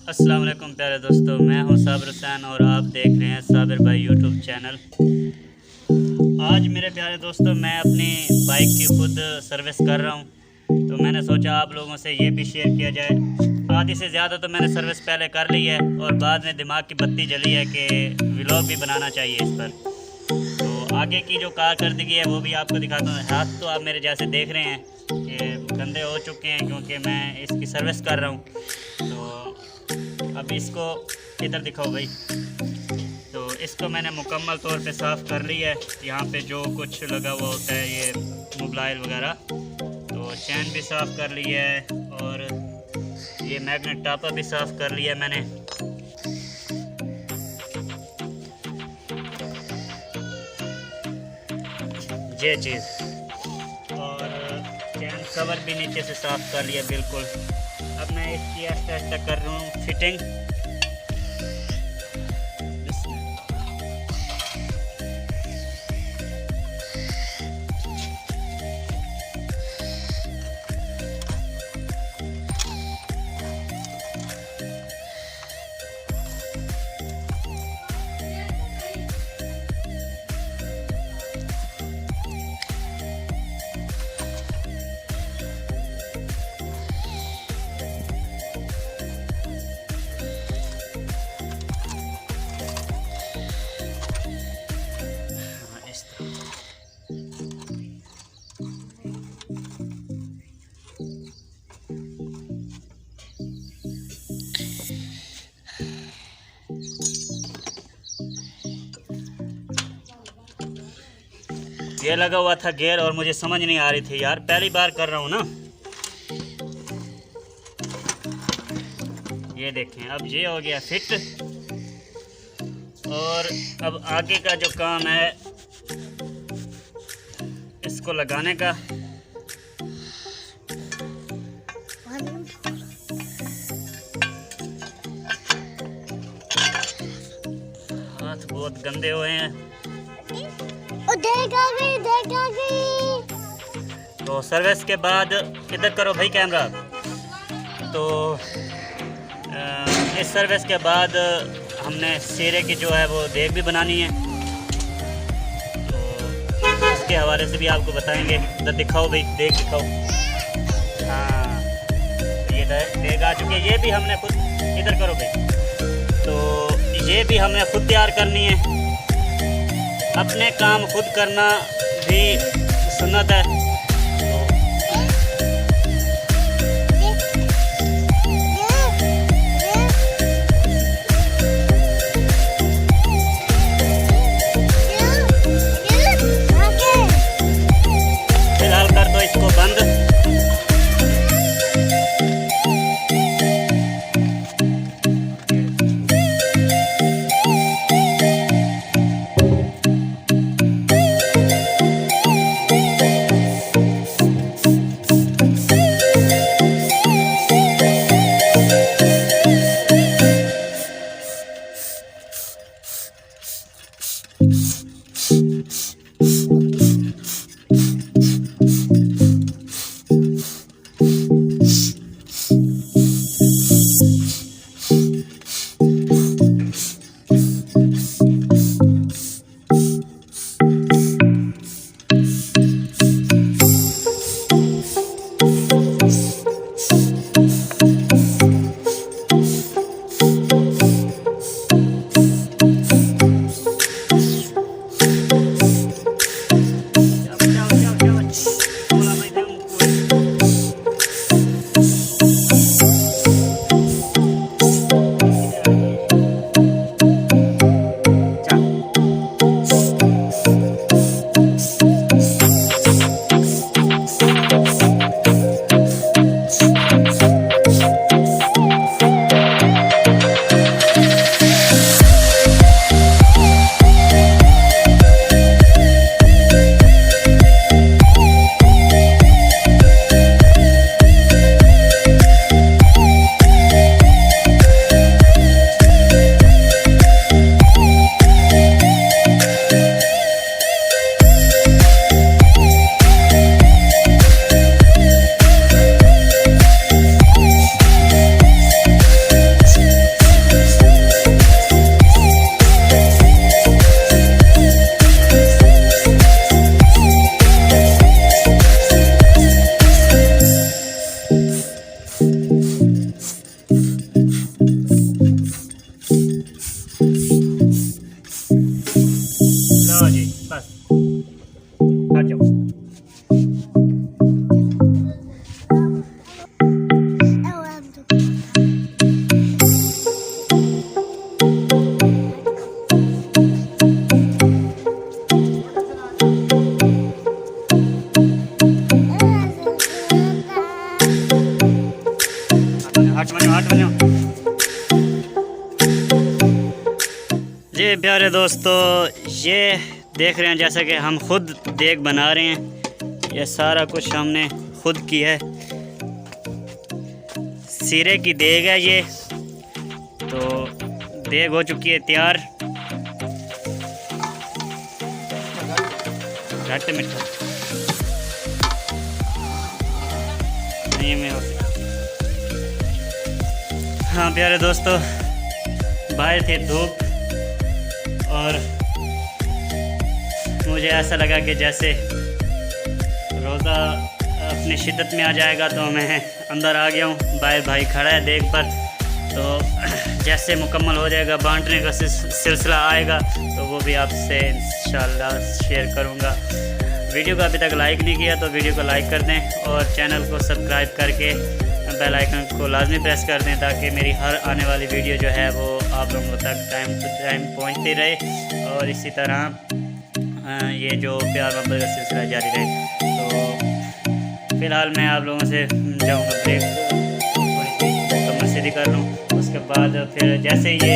अस्सलाम वालेकुम प्यारे दोस्तों, मैं हूं साबिर हुसैन और आप देख रहे हैं साबिर भाई यूट्यूब चैनल। आज मेरे प्यारे दोस्तों मैं अपनी बाइक की खुद सर्विस कर रहा हूं, तो मैंने सोचा आप लोगों से ये भी शेयर किया जाए। आधी से ज़्यादा तो मैंने सर्विस पहले कर ली है और बाद में दिमाग की बत्ती जली है कि व्लॉग भी बनाना चाहिए इस पर। तो आगे की जो कारकर्दगी है वो भी आपको दिखाता हूँ। हाथ तो आप मेरे जैसे देख रहे हैं कि गंदे हो चुके हैं क्योंकि मैं इसकी सर्विस कर रहा हूँ। तो अब इसको इधर दिखाओ भाई। तो इसको मैंने मुकम्मल तौर पे साफ़ कर लिया है। यहाँ पे जो कुछ लगा हुआ होता है ये मोबाइल वगैरह, तो चैन भी साफ़ कर लिया है और ये मैग्नेट टापा भी साफ़ कर लिया है मैंने। ये चीज़ और चैन कवर भी नीचे से साफ़ कर लिया बिल्कुल। अब मैं इसकी आहिस्ता आहिस्ता कर रहा हूँ फिटिंग। ये लगा हुआ था गियर और मुझे समझ नहीं आ रही थी यार, पहली बार कर रहा हूँ ना। ये देखें अब ये हो गया फिट और अब आगे का जो काम है इसको लगाने का। हाथ बहुत गंदे हुए हैं। तो सर्विस के बाद इधर करो भाई कैमरा। तो इस सर्विस के बाद हमने सिरे की जो है वो देख भी बनानी है, तो इसके हवाले से भी आपको बताएंगे। इधर दिखाओ भाई, देख दिखाओ। हाँ तो ये देख आ चुकी है, ये भी हमने खुद, इधर करो भाई। तो ये भी हमने खुद तैयार करनी है। अपने काम खुद करना भी सुन्नत है। फिलहाल कर दो इसको बंद। जी प्यारे दोस्तों, ये देख रहे हैं जैसा कि हम खुद देग बना रहे हैं। ये सारा कुछ हमने खुद किया है। सीरे की देग है ये। तो देग हो चुकी है तैयार। घट मिठा नहीं में हो। हाँ प्यारे दोस्तों, बाहर थे धूप और मुझे ऐसा लगा कि जैसे रोज़ा अपनी शिद्दत में आ जाएगा, तो मैं अंदर आ गया हूँ। बाहर भाई खड़ा है देग पर। तो जैसे मुकम्मल हो जाएगा, बांटने का सिलसिला आएगा, तो वो भी आपसे इंशाल्लाह शेयर करूँगा। वीडियो को अभी तक लाइक नहीं किया तो वीडियो को लाइक कर दें और चैनल को सब्सक्राइब करके बेल आइकन को लाजमी प्रेस कर दें, ताकि मेरी हर आने वाली वीडियो जो है वो आप लोगों तक टाइम टू टाइम पहुँचती रहे और इसी तरह ये जो प्यार मोहब्बत का सिलसिला जारी रहे। तो फ़िलहाल मैं आप लोगों से जाऊँगा ब्रेक, थोड़ी सी कमर सीधी कर लूँ। उसके बाद फिर जैसे ये